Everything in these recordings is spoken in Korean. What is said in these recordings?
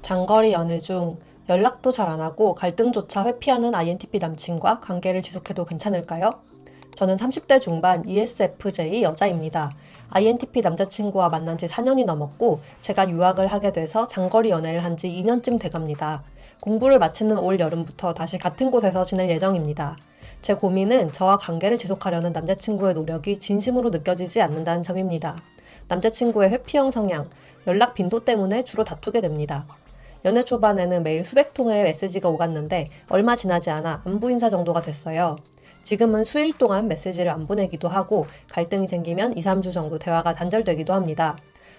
장거리 연애 중 연락도 잘 안 하고 갈등조차 회피하는 INTP 남친과 관계를 지속해도 괜찮을까요? 저는 30대 중반 ESFJ 여자입니다. INTP 남자친구와 만난 지 4년이 넘었고 제가 유학을 하게 돼서 장거리 연애를 한 지 2년쯤 돼갑니다. 공부를 마치는 올 여름부터 다시 같은 곳에서 지낼 예정입니다. 제 고민은 저와 관계를 지속하려는 남자친구의 노력이 진심으로 느껴지지 않는다는 점입니다. 남자친구의 회피형 성향, 연락 빈도 때문에 주로 다투게 됩니다. 연애 초반에는 매일 수백 통의 메시지가 오갔는데 얼마 지나지 않아 안부 인사 정도가 됐어요. 지금은 수일 동안 메시지를 안 보내기도 하고 갈등이 생기면 2, 3주 정도 대화가 단절되기도 합니다.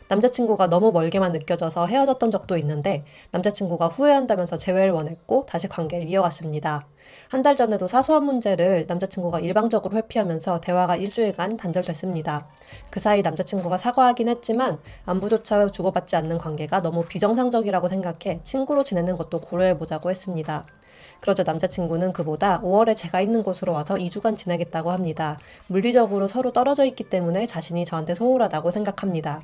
남자친구가 너무 멀게만 느껴져서 헤어졌던 적도 있는데 남자친구가 후회한다면서 재회를 원했고 다시 관계를 이어갔습니다. 한 달 전에도 사소한 문제를 남자친구가 일방적으로 회피하면서 대화가 일주일간 단절됐습니다. 그 사이 남자친구가 사과하긴 했지만 안부조차 주고받지 않는 관계가 너무 비정상적이라고 생각해 친구로 지내는 것도 고려해보자고 했습니다. 그러자 남자친구는 그보다 5월에 제가 있는 곳으로 와서 2주간 지내겠다고 합니다. 물리적으로 서로 떨어져 있기 때문에 자신이 저한테 소홀하다고 생각합니다.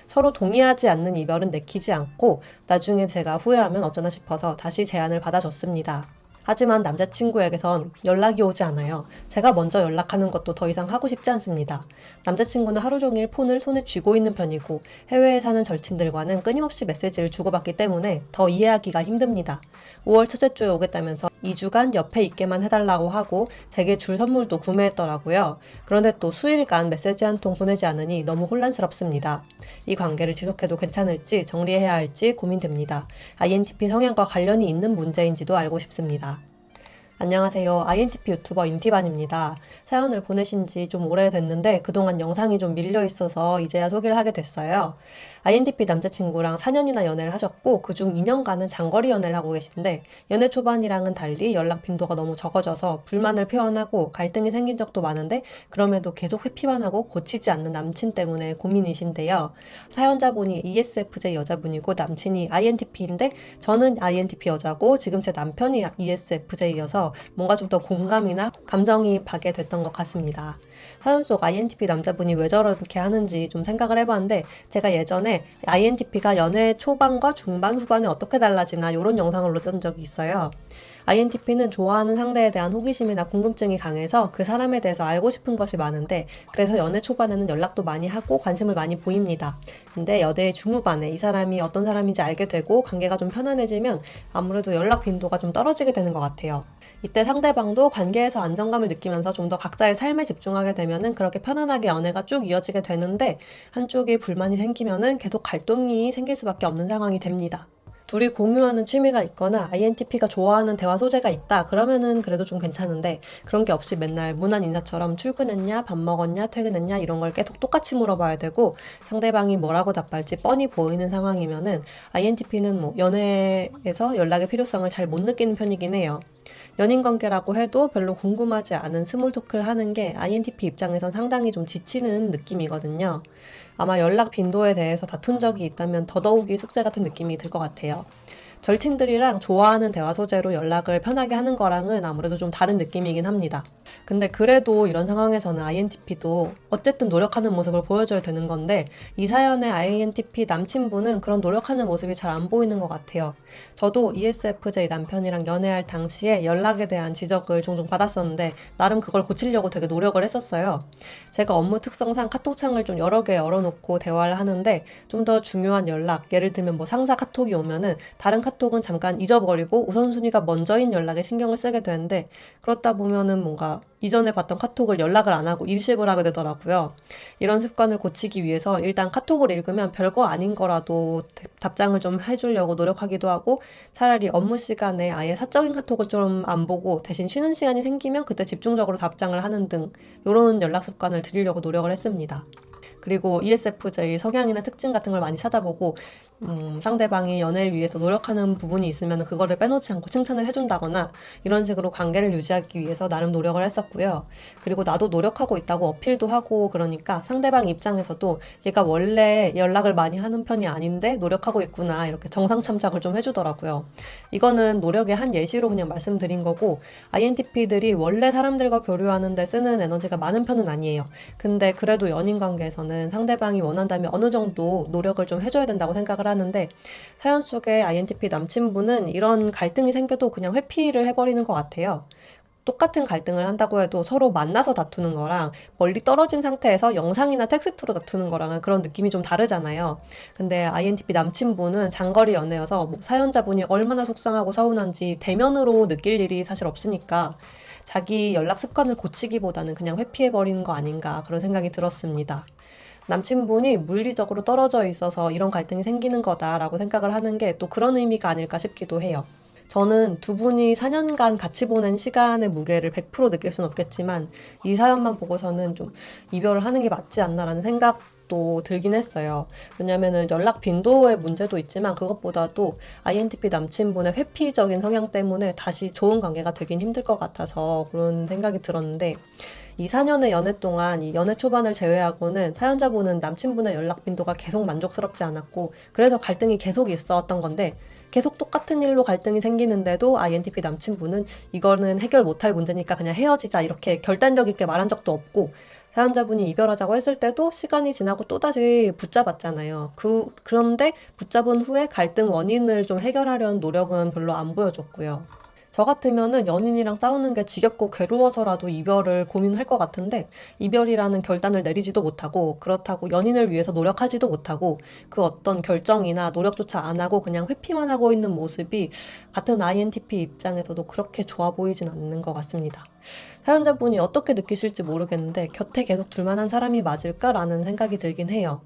서로 동의하지 않는 이별은 내키지 않고 나중에 제가 후회하면 어쩌나 싶어서 다시 제안을 받아줬습니다. 하지만 남자친구에게선 연락이 오지 않아요. 제가 먼저 연락하는 것도 더 이상 하고 싶지 않습니다. 남자친구는 하루 종일 폰을 손에 쥐고 있는 편이고 해외에 사는 절친들과는 끊임없이 메시지를 주고받기 때문에 더 이해하기가 힘듭니다. 5월 첫째 주에 오겠다면서 2주간 옆에 있게만 해달라고 하고 제게 줄 선물도 구매했더라고요. 그런데 또 수일간 메시지 한 통 보내지 않으니 너무 혼란스럽습니다. 이 관계를 지속해도 괜찮을지 정리해야 할지 고민됩니다. INTP 성향과 관련이 있는 문제인지도 알고 싶습니다. 안녕하세요. INTP 유튜버 인티반입니다. 사연을 보내신 지 좀 오래됐는데 그동안 영상이 좀 밀려 있어서 이제야 소개를 하게 됐어요. INTP 남자친구랑 4년이나 연애를 하셨고 그중 2년간은 장거리 연애를 하고 계신데 연애 초반이랑은 달리 연락 빈도가 너무 적어져서 불만을 표현하고 갈등이 생긴 적도 많은데 그럼에도 계속 회피만 하고 고치지 않는 남친 때문에 고민이신데요. 사연자분이 ESFJ 여자분이고 남친이 INTP인데 저는 INTP 여자고 지금 제 남편이 ESFJ여서 뭔가 좀 더 공감이나 감정이입하게 됐던 것 같습니다. 사연 속 INTP 남자분이 왜 저렇게 하는지 좀 생각을 해봤는데 제가 예전에 INTP가 연애 초반과 중반, 후반에 어떻게 달라지나 이런 영상을 올렸던 적이 있어요. INTP는 좋아하는 상대에 대한 호기심이나 궁금증이 강해서 그 사람에 대해서 알고 싶은 것이 많은데 그래서 연애 초반에는 연락도 많이 하고 관심을 많이 보입니다. 근데 연애 중후반에 이 사람이 어떤 사람인지 알게 되고 관계가 좀 편안해지면 아무래도 연락 빈도가 좀 떨어지게 되는 것 같아요. 이때 상대방도 관계에서 안정감을 느끼면서 좀 더 각자의 삶에 집중하게 되면은 그렇게 편안하게 연애가 쭉 이어지게 되는데 한쪽이 불만이 생기면은 계속 갈등이 생길 수밖에 없는 상황이 됩니다. 둘이 공유하는 취미가 있거나 INTP가 좋아하는 대화 소재가 있다 그러면은 그래도 좀 괜찮은데 그런 게 없이 맨날 무난 인사처럼 출근했냐, 밥 먹었냐, 퇴근했냐 이런 걸 계속 똑같이 물어봐야 되고 상대방이 뭐라고 답할지 뻔히 보이는 상황이면은 INTP는 뭐 연애에서 연락의 필요성을 잘 못 느끼는 편이긴 해요. 연인 관계라고 해도 별로 궁금하지 않은 스몰 토크를 하는 게 INTP 입장에선 상당히 좀 지치는 느낌이거든요. 아마 연락 빈도에 대해서 다툰 적이 있다면 더더욱이 숙제 같은 느낌이 들 것 같아요. 절친들이랑 좋아하는 대화 소재로 연락을 편하게 하는 거랑은 아무래도 좀 다른 느낌이긴 합니다. 근데 그래도 이런 상황에서는 INTP도 어쨌든 노력하는 모습을 보여줘야 되는 건데 이 사연의 INTP 남친분은 그런 노력하는 모습이 잘 안 보이는 것 같아요. 저도 ESFJ 남편이랑 연애할 당시에 연락에 대한 지적을 종종 받았었는데 나름 그걸 고치려고 되게 노력을 했었어요. 제가 업무 특성상 카톡창을 좀 여러 개 열어놓고 대화를 하는데 좀 더 중요한 연락, 예를 들면 뭐 상사 카톡이 오면은 다른 카톡은 잠깐 잊어버리고 우선순위가 먼저인 연락에 신경을 쓰게 되는데 그렇다 보면은 뭔가 이전에 봤던 카톡을 연락을 안 하고 일십을 하게 되더라고요. 이런 습관을 고치기 위해서 일단 카톡을 읽으면 별거 아닌 거라도 답장을 좀 해주려고 노력하기도 하고 차라리 업무 시간에 아예 사적인 카톡을 좀 안 보고 대신 쉬는 시간이 생기면 그때 집중적으로 답장을 하는 등 이런 연락 습관을 들이려고 노력을 했습니다. 그리고 ESFJ 성향이나 특징 같은 걸 많이 찾아보고 상대방이 연애를 위해서 노력하는 부분이 있으면 그거를 빼놓지 않고 칭찬을 해준다거나 이런 식으로 관계를 유지하기 위해서 나름 노력을 했었고요. 그리고 나도 노력하고 있다고 어필도 하고 그러니까 상대방 입장에서도 얘가 원래 연락을 많이 하는 편이 아닌데 노력하고 있구나 이렇게 정상 참작을 좀 해주더라고요. 이거는 노력의 한 예시로 그냥 말씀드린 거고 INTP들이 원래 사람들과 교류하는데 쓰는 에너지가 많은 편은 아니에요. 근데 그래도 연인 관계에서는 상대방이 원한다면 어느 정도 노력을 좀 해줘야 된다고 생각을 하는데 사연 속의 INTP 남친분은 이런 갈등이 생겨도 그냥 회피를 해버리는 것 같아요. 똑같은 갈등을 한다고 해도 서로 만나서 다투는 거랑 멀리 떨어진 상태에서 영상이나 텍스트로 다투는 거랑은 그런 느낌이 좀 다르잖아요. 근데 INTP 남친분은 장거리 연애여서 뭐 사연자분이 얼마나 속상하고 서운한지 대면으로 느낄 일이 사실 없으니까 자기 연락 습관을 고치기보다는 그냥 회피해버리는 거 아닌가 그런 생각이 들었습니다. 남친분이 물리적으로 떨어져 있어서 이런 갈등이 생기는 거다라고 생각을 하는 게 또 그런 의미가 아닐까 싶기도 해요. 저는 두 분이 4년간 같이 보낸 시간의 무게를 100% 느낄 순 없겠지만 이 사연만 보고서는 좀 이별을 하는 게 맞지 않나라는 생각도 들긴 했어요. 왜냐면은 연락 빈도의 문제도 있지만 그것보다도 INTP 남친분의 회피적인 성향 때문에 다시 좋은 관계가 되긴 힘들 것 같아서 그런 생각이 들었는데 이 4년의 연애 동안 이 연애 초반을 제외하고는 사연자분은 남친분의 연락 빈도가 계속 만족스럽지 않았고 그래서 갈등이 계속 있었던 건데 계속 똑같은 일로 갈등이 생기는데도 INTP 남친분은 이거는 해결 못할 문제니까 그냥 헤어지자 이렇게 결단력 있게 말한 적도 없고 사연자분이 이별하자고 했을 때도 시간이 지나고 또다시 붙잡았잖아요. 그런데 붙잡은 후에 갈등 원인을 좀 해결하려는 노력은 별로 안 보여줬고요. 저 같으면은 연인이랑 싸우는 게 지겹고 괴로워서라도 이별을 고민할 것 같은데 이별이라는 결단을 내리지도 못하고 그렇다고 연인을 위해서 노력하지도 못하고 그 어떤 결정이나 노력조차 안 하고 그냥 회피만 하고 있는 모습이 같은 INTP 입장에서도 그렇게 좋아 보이진 않는 것 같습니다. 사연자분이 어떻게 느끼실지 모르겠는데 곁에 계속 둘만한 사람이 맞을까라는 생각이 들긴 해요.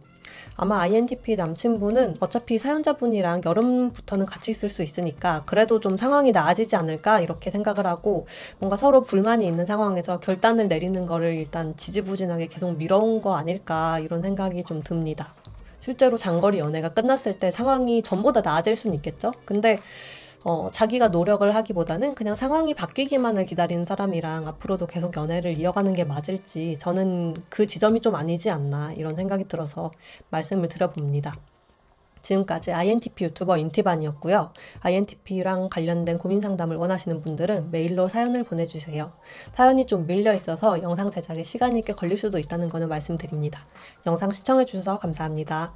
아마 INTP 남친분은 어차피 사연자분이랑 여름부터는 같이 있을 수 있으니까 그래도 좀 상황이 나아지지 않을까 이렇게 생각을 하고 뭔가 서로 불만이 있는 상황에서 결단을 내리는 거를 일단 지지부진하게 계속 미뤄온 거 아닐까 이런 생각이 좀 듭니다. 실제로 장거리 연애가 끝났을 때 상황이 전보다 나아질 수는 있겠죠? 근데 자기가 노력을 하기보다는 그냥 상황이 바뀌기만을 기다리는 사람이랑 앞으로도 계속 연애를 이어가는 게 맞을지 저는 그 지점이 좀 아니지 않나 이런 생각이 들어서 말씀을 드려봅니다. 지금까지 INTP 유튜버 인티반이었고요. INTP랑 관련된 고민 상담을 원하시는 분들은 메일로 사연을 보내주세요. 사연이 좀 밀려 있어서 영상 제작에 시간이 꽤 걸릴 수도 있다는 거는 말씀드립니다. 영상 시청해주셔서 감사합니다.